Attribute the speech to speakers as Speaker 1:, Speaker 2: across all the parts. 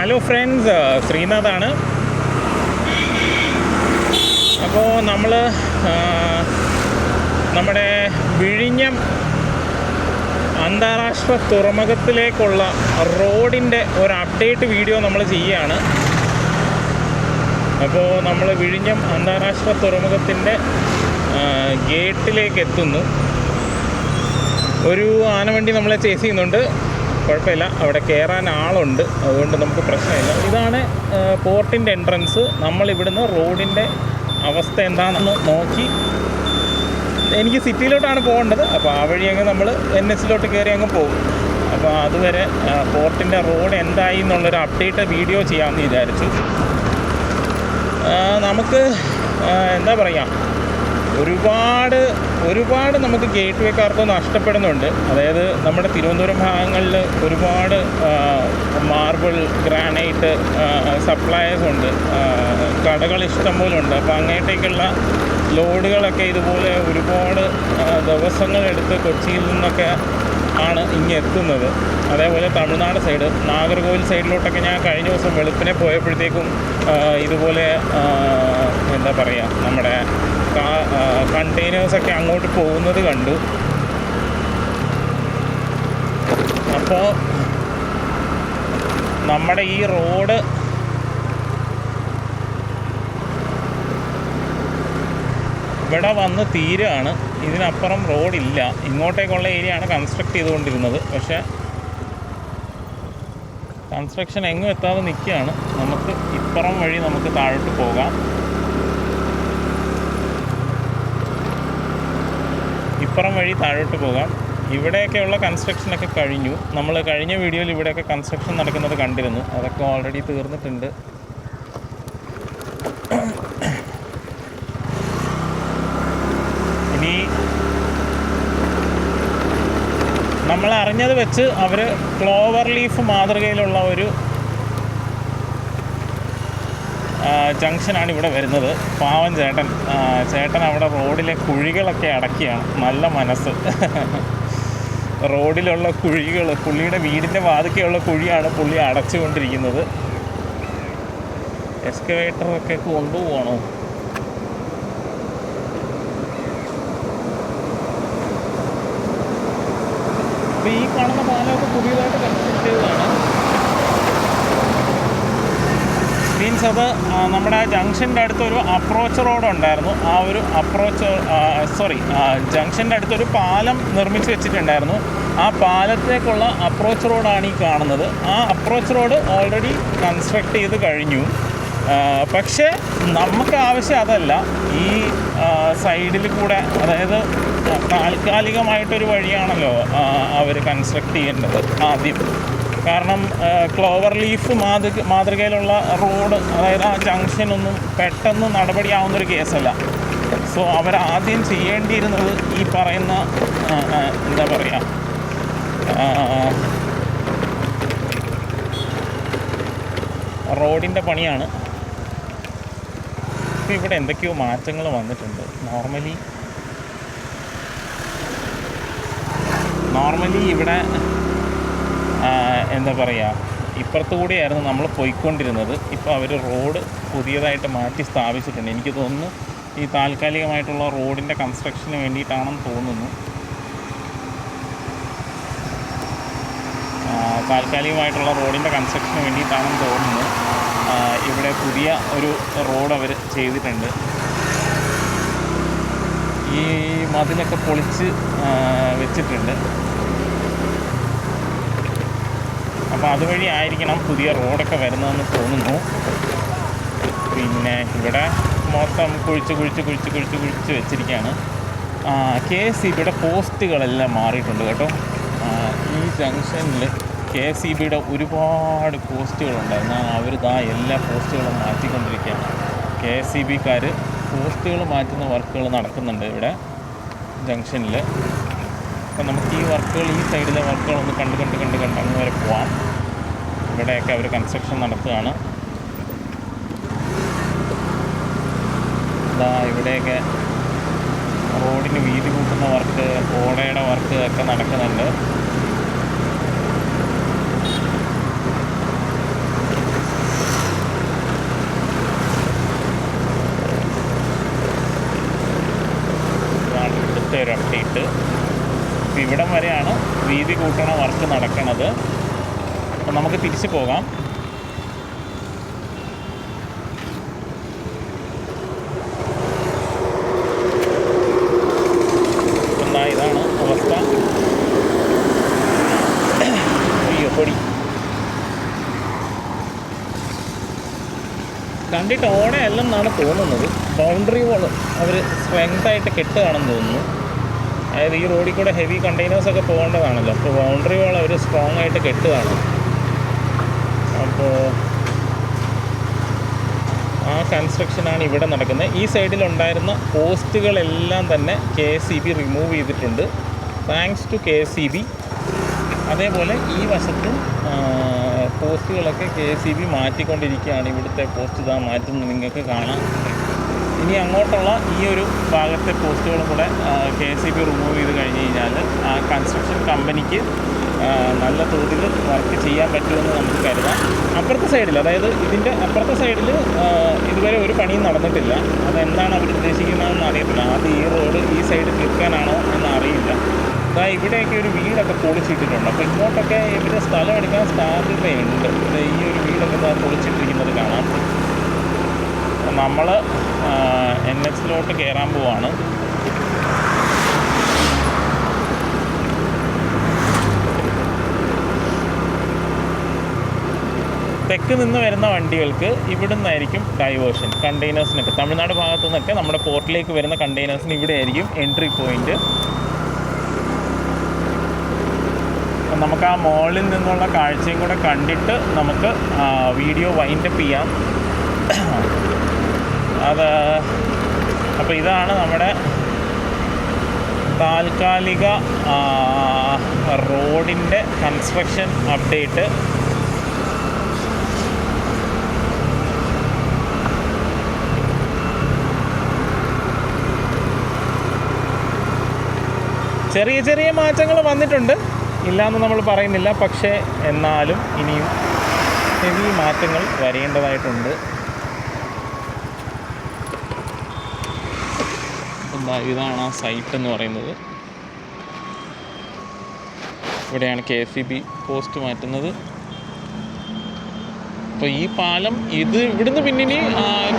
Speaker 1: Hello friends, ശ്രീനാഥാണ്. അപ്പോൾ നമ്മൾ നമ്മുടെ വിഴിഞ്ഞം അന്താരാഷ്ട്ര തുറമുഖത്തിലേക്കുള്ള റോഡിൻ്റെ ഒരു അപ്ഡേറ്റ് വീഡിയോ നമ്മൾ ചെയ്യുകയാണ്. അപ്പോൾ നമ്മൾ വിഴിഞ്ഞം അന്താരാഷ്ട്ര തുറമുഖത്തിൻ്റെ ഗേറ്റിലേക്ക് എത്തുന്നു. ഒരു ആനവണ്ടി നമ്മളെ ചേസ് ചെയ്യുന്നുണ്ട്. കുഴപ്പമില്ല, അവിടെ കയറാൻ ആളുണ്ട്, അതുകൊണ്ട് നമുക്ക് പ്രശ്നമില്ല. ഇതാണ് പോർട്ടിൻ്റെ എൻട്രൻസ്. നമ്മളിവിടുന്ന് റോഡിൻ്റെ അവസ്ഥ എന്താണെന്ന് നോക്കി, എനിക്ക് സിറ്റിയിലോട്ടാണ് പോകേണ്ടത്. അപ്പോൾ ആ വഴി അങ്ങ് നമ്മൾ NS കയറി അങ്ങ് പോകും. അപ്പോൾ അതുവരെ പോർട്ടിൻ്റെ റോഡ് എന്തായി എന്നുള്ളൊരു അപ്ഡേറ്റ് വീഡിയോ ചെയ്യാമെന്ന് വിചാരിച്ചു. നമുക്ക് എന്താ പറയുക, ഒരുപാട് നമുക്ക് ഗേറ്റ് വേക്കാർക്ക് നഷ്ടപ്പെടുന്നുണ്ട്. അതായത് നമ്മുടെ തിരുവനന്തപുരം ഭാഗങ്ങളിൽ ഒരുപാട് മാർബിൾ, ഗ്രാനൈറ്റ് സപ്ലയേഴ്സ് ഉണ്ട്, കടകൾ ഇഷ്ടം പോലെ ഉണ്ട്. അപ്പോൾ അങ്ങോട്ടേക്കുള്ള ലോഡുകളൊക്കെ ഇതുപോലെ ഒരുപാട് ദിവസങ്ങളെടുത്ത് കൊച്ചിയിൽ നിന്നൊക്കെ ആണ് ഇങ്ങ് എത്തുന്നത്. അതേപോലെ തമിഴ്നാട് സൈഡ്, നാഗർകോവിൽ സൈഡിലോട്ടൊക്കെ ഞാൻ കഴിഞ്ഞ ദിവസം വെളുപ്പിനെ പോയപ്പോഴത്തേക്കും ഇതുപോലെ എന്താ പറയുക, നമ്മുടെ കണ്ടെയ്നേഴ്സൊക്കെ അങ്ങോട്ട് പോകുന്നത് കണ്ടു. അപ്പോൾ നമ്മുടെ ഈ റോഡ് ഇവിടെ വന്ന് തീരുകയാണ്. ഇതിനപ്പുറം റോഡില്ല. ഇങ്ങോട്ടേക്കുള്ള ഏരിയയാണ് കൺസ്ട്രക്ട് ചെയ്തുകൊണ്ടിരുന്നത്. പക്ഷേ കൺസ്ട്രക്ഷൻ എങ്ങും എത്താതെ നിൽക്കുകയാണ്. നമുക്ക് ഇപ്പുറം വഴി നമുക്ക് താഴോട്ട് പോകാം. ഇപ്പുറം വഴി താഴോട്ട് പോകാം. ഇവിടെയൊക്കെയുള്ള കൺസ്ട്രക്ഷനൊക്കെ കഴിഞ്ഞു. നമ്മൾ കഴിഞ്ഞ വീഡിയോയിൽ ഇവിടെയൊക്കെ കൺസ്ട്രക്ഷൻ നടക്കുന്നത് കണ്ടിരുന്നു. അതൊക്കെ ഓൾറെഡി തീർന്നിട്ടുണ്ട്. ഇനി നമ്മൾ അറിഞ്ഞത് വെച്ച് അവർ ക്ലോവർ ലീഫ് മാതൃകയിലുള്ള ഒരു ജംഗ്ഷനാണ് ഇവിടെ വരുന്നത്. പാവം ചേട്ടൻ അവിടെ റോഡിലെ കുഴികളൊക്കെ അടക്കിയാണ്. നല്ല മനസ്സ്. റോഡിലുള്ള കുഴികൾ, പുള്ളിയുടെ വീടിൻ്റെ വാതിക്കലുള്ള കുഴിയാണ് പുള്ളി അടച്ചുകൊണ്ടിരിക്കുന്നത്. എക്സ്കവേറ്ററൊക്കെ കൊണ്ടുപോകണോ? അപ്പോൾ ഈ കാണുന്ന പാലമൊക്കെ പുതിയതായിട്ട് കൺസ്ട്രക്ട് ചെയ്തതാണ്. മീൻസ് അത് നമ്മുടെ ജംഗ്ഷൻ്റെ അടുത്തൊരു അപ്രോച്ച് റോഡ് ഉണ്ടായിരുന്നു. ആ ഒരു ജംഗ്ഷൻ്റെ അടുത്തൊരു പാലം നിർമ്മിച്ച് വെച്ചിട്ടുണ്ടായിരുന്നു. ആ പാലത്തേക്കുള്ള അപ്രോച്ച് റോഡാണ് ഈ കാണുന്നത്. ആ അപ്രോച്ച് റോഡ് ഓൾറെഡി കൺസ്ട്രക്ട് ചെയ്ത് കഴിഞ്ഞു. പക്ഷേ നമുക്ക് ആവശ്യം അതല്ല. ഈ സൈഡിൽ കൂടെ, അതായത് താൽക്കാലികമായിട്ടൊരു വഴിയാണല്ലോ അവർ കൺസ്ട്രക്ട് ചെയ്യേണ്ടത് ആദ്യം. കാരണം ക്ലോവർ ലീഫ് മാതൃകയിലുള്ള റോഡ്, അതായത് ആ ജംഗ്ഷനൊന്നും പെട്ടെന്ന് നടപടിയാവുന്നൊരു കേസല്ല. സോ അവരാദ്യം ചെയ്യേണ്ടിയിരുന്നത് ഈ പറയുന്ന എന്താ പറയുക, റോഡിൻ്റെ പണിയാണ്. ഇപ്പോൾ ഇവിടെ എന്തൊക്കെയോ മാറ്റങ്ങൾ വന്നിട്ടുണ്ട്. നോർമലി ഇവിടെ എന്താ പറയുക, ഇപ്പുറത്തു കൂടിയായിരുന്നു നമ്മൾ പോയിക്കൊണ്ടിരുന്നത്. ഇപ്പോൾ അവർ റോഡ് പുതിയതായിട്ട് മാറ്റി സ്ഥാപിച്ചിട്ടുണ്ട്. എനിക്ക് തോന്നുന്നു ഈ താൽക്കാലികമായിട്ടുള്ള റോഡിൻ്റെ കൺസ്ട്രക്ഷന് വേണ്ടിയിട്ടാണെന്ന് തോന്നുന്നു. ഇവിടെ പുതിയ ഒരു റോഡ് അവർ ചെയ്തിട്ടുണ്ട്. ഈ മതിലൊക്കെ പൊളിച്ച് വെച്ചിട്ടുണ്ട്. അപ്പോൾ അതുവഴി ആയിരിക്കണം പുതിയ റോഡൊക്കെ വരുന്നതെന്ന് തോന്നുന്നു. പിന്നെ ഇവിടെ മൊത്തം കുഴിച്ച് വെച്ചിരിക്കുകയാണ്. KSEBിയുടെ പോസ്റ്റുകളെല്ലാം മാറിയിട്ടുണ്ട് കേട്ടോ. ഈ ജംഗ്ഷനിൽ KSEBിയുടെ ഒരുപാട് പോസ്റ്റുകളുണ്ടായിരുന്നു. അവരിതാ എല്ലാ പോസ്റ്റുകളും മാറ്റിക്കൊണ്ടിരിക്കുകയാണ്. KSEBക്കാർ പോസ്റ്റുകൾ മാറ്റുന്ന വർക്കുകൾ നടക്കുന്നുണ്ട് ഇവിടെ ജംഗ്ഷനിൽ. അപ്പോൾ നമുക്ക് ഈ വർക്കുകൾ, ഈ സൈഡിലെ വർക്കുകളൊന്ന് കണ്ട് അങ്ങ് വരെ പോവാം. ഇവിടെയൊക്കെ അവർ കൺസ്ട്രക്ഷൻ നടത്തുകയാണ്. ഇവിടെയൊക്കെ റോഡിന് വീതി കൂട്ടുന്ന വർക്ക്, ഓടയുടെ വർക്ക് ഒക്കെ നടക്കുന്നുണ്ട്. കൂട്ടണ വർക്ക് നടക്കണത്. അപ്പം നമുക്ക് തിരിച്ചു പോകാം. എന്താ ഇതാണ് അവസ്ഥ. അയ്യോ പൊടി കണ്ടിട്ട് ഓടയല്ലെന്നാണ് തോന്നുന്നത്. ബൗണ്ടറി വാൾ അവർ സ്ട്രെങ്തായിട്ട് കെട്ടുകയാണെന്ന് തോന്നുന്നു. അതായത് ഈ റോഡിൽ കൂടെ ഹെവി കണ്ടെയ്നേഴ്സൊക്കെ പോകേണ്ടതാണല്ലോ, അപ്പോൾ ബൗണ്ടറി വാൾ അവർ സ്ട്രോങ് ആയിട്ട് കെട്ടുകയാണ്. അപ്പോൾ ആ കൺസ്ട്രക്ഷനാണ് ഇവിടെ നടക്കുന്നത്. ഈ സൈഡിലുണ്ടായിരുന്ന പോസ്റ്റുകളെല്ലാം തന്നെ KSEB റിമൂവ് ചെയ്തിട്ടുണ്ട്, താങ്ക്സ് ടു KSEB. അതേപോലെ ഈ വശത്തും പോസ്റ്റുകളൊക്കെ KSEB മാറ്റിക്കൊണ്ടിരിക്കുകയാണ്. ഇവിടുത്തെ പോസ്റ്റ് ഇതാ മാറ്റുന്നത് നിങ്ങൾക്ക് കാണാം. ഇനി അങ്ങോട്ടുള്ള ഈ ഒരു ഭാഗത്തെ പോസ്റ്റുകളും കൂടെ KSEB റിമൂവ് ചെയ്ത് കഴിഞ്ഞ് കഴിഞ്ഞാൽ ആ കൺസ്ട്രക്ഷൻ കമ്പനിക്ക് നല്ല തോതിൽ വർക്ക് ചെയ്യാൻ പറ്റുമെന്ന് നമുക്ക് കരുതാം. അപ്പുറത്തെ സൈഡിൽ, അതായത് ഇതിൻ്റെ അപ്പുറത്തെ സൈഡിൽ ഇതുവരെ ഒരു പണിയും നടന്നിട്ടില്ല. അതെന്താണ് അവർ ഉദ്ദേശിക്കുന്നതെന്ന് അറിയത്തില്ല. അത് ഈ റോഡ് ഈ സൈഡ് തീർക്കാനാണോ എന്നറിയില്ല. ഇവിടെയൊക്കെ ഒരു വീടൊക്കെ പൊളിച്ചിട്ടിട്ടുണ്ട്. അപ്പോൾ ഇങ്ങോട്ടൊക്കെ ഇവർ സ്ഥലം എടുക്കാൻ സാധ്യതയുണ്ട്. ഈ ഒരു വീടൊക്കെ പൊളിച്ചിട്ടിരിക്കുന്നത് കാണാം. നമ്മൾ NHലോട്ട് കയറാൻ പോവാണ്. തെക്ക് നിന്ന് വരുന്ന വണ്ടികൾക്ക് ഇവിടെ നിന്നായിരിക്കും ഡൈവേർഷൻ. കണ്ടെയ്നേഴ്സിനൊക്കെ തമിഴ്നാട് ഭാഗത്തു നിന്നൊക്കെ നമ്മുടെ പോർട്ടിലേക്ക് വരുന്ന കണ്ടെയ്നേഴ്സിന് ഇവിടെ ആയിരിക്കും എൻട്രി പോയിൻറ്റ്. നമുക്ക് ആ മോളിൽ നിന്നുള്ള കാഴ്ചയും കൂടെ കണ്ടിട്ട് നമുക്ക് വീഡിയോ വൈൻഡപ്പ് ചെയ്യാം. അപ്പോൾ ഇതാണ് നമ്മുടെ താൽക്കാലിക റോഡിൻ്റെ കൺസ്ട്രക്ഷൻ അപ്ഡേറ്റ്. ചെറിയ ചെറിയ മാറ്റങ്ങൾ വന്നിട്ടുണ്ട്, ഇല്ലയെന്ന് നമ്മൾ പറയുന്നില്ല. പക്ഷേ എന്നാലും ഇനിയും ഹെവി മാറ്റങ്ങൾ വരേണ്ടതായിട്ടുണ്ട്. ഇതാണ് ആ സൈറ്റ് എന്ന് പറയുന്നത്. ഇവിടെയാണ് KSEB പോസ്റ്റ് മാറ്റുന്നത്. അപ്പോൾ ഈ പാലം ഇവിടുന്ന് പിന്നിന്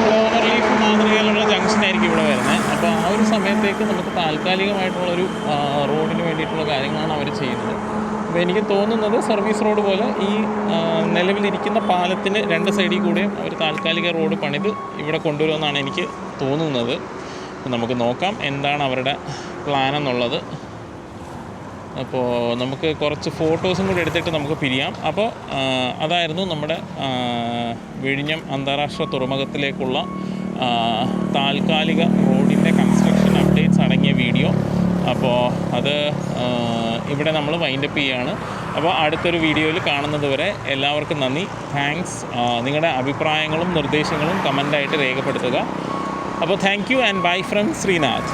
Speaker 1: ക്ലോവർ ലീഫ് മാതൃകയിലുള്ള ജംഗ്ഷനായിരിക്കും ഇവിടെ വരുന്നത്. അപ്പോൾ ആ ഒരു സമയത്തേക്ക് നമുക്ക് താൽക്കാലികമായിട്ടുള്ളൊരു റോഡിന് വേണ്ടിയിട്ടുള്ള കാര്യങ്ങളാണ് അവർ ചെയ്യുന്നത്. അപ്പോൾ എനിക്ക് തോന്നുന്നത് സർവീസ് റോഡ് പോലെ ഈ നിലവിലിരിക്കുന്ന പാലത്തിന് രണ്ട് സൈഡിൽ കൂടെയും അവർ താൽക്കാലിക റോഡ് പണിത് ഇവിടെ കൊണ്ടുവരുമെന്നാണ് എനിക്ക് തോന്നുന്നത്. നമുക്ക് നോക്കാം എന്താണ് അവരുടെ പ്ലാൻ എന്നുള്ളത്. അപ്പോൾ നമുക്ക് കുറച്ച് ഫോട്ടോസും കൂടി എടുത്തിട്ട് നമുക്ക് പിരിയാം. അപ്പോൾ അതായിരുന്നു നമ്മുടെ വിഴിഞ്ഞം അന്താരാഷ്ട്ര തുറമുഖത്തിലേക്കുള്ള താൽക്കാലിക റോഡിൻ്റെ കൺസ്ട്രക്ഷൻ അപ്ഡേറ്റ്സ് അടങ്ങിയ വീഡിയോ. അപ്പോൾ അത് ഇവിടെ നമ്മൾ വൈൻഡപ്പ് ചെയ്യുകയാണ്. അപ്പോൾ അടുത്തൊരു വീഡിയോയിൽ കാണുന്നത് വരെ എല്ലാവർക്കും നന്ദി, താങ്ക്സ്. നിങ്ങളുടെ അഭിപ്രായങ്ങളും നിർദ്ദേശങ്ങളും കമൻ്റായിട്ട് രേഖപ്പെടുത്തുക. അപ്പോൾ thank you and bye from Sreenath.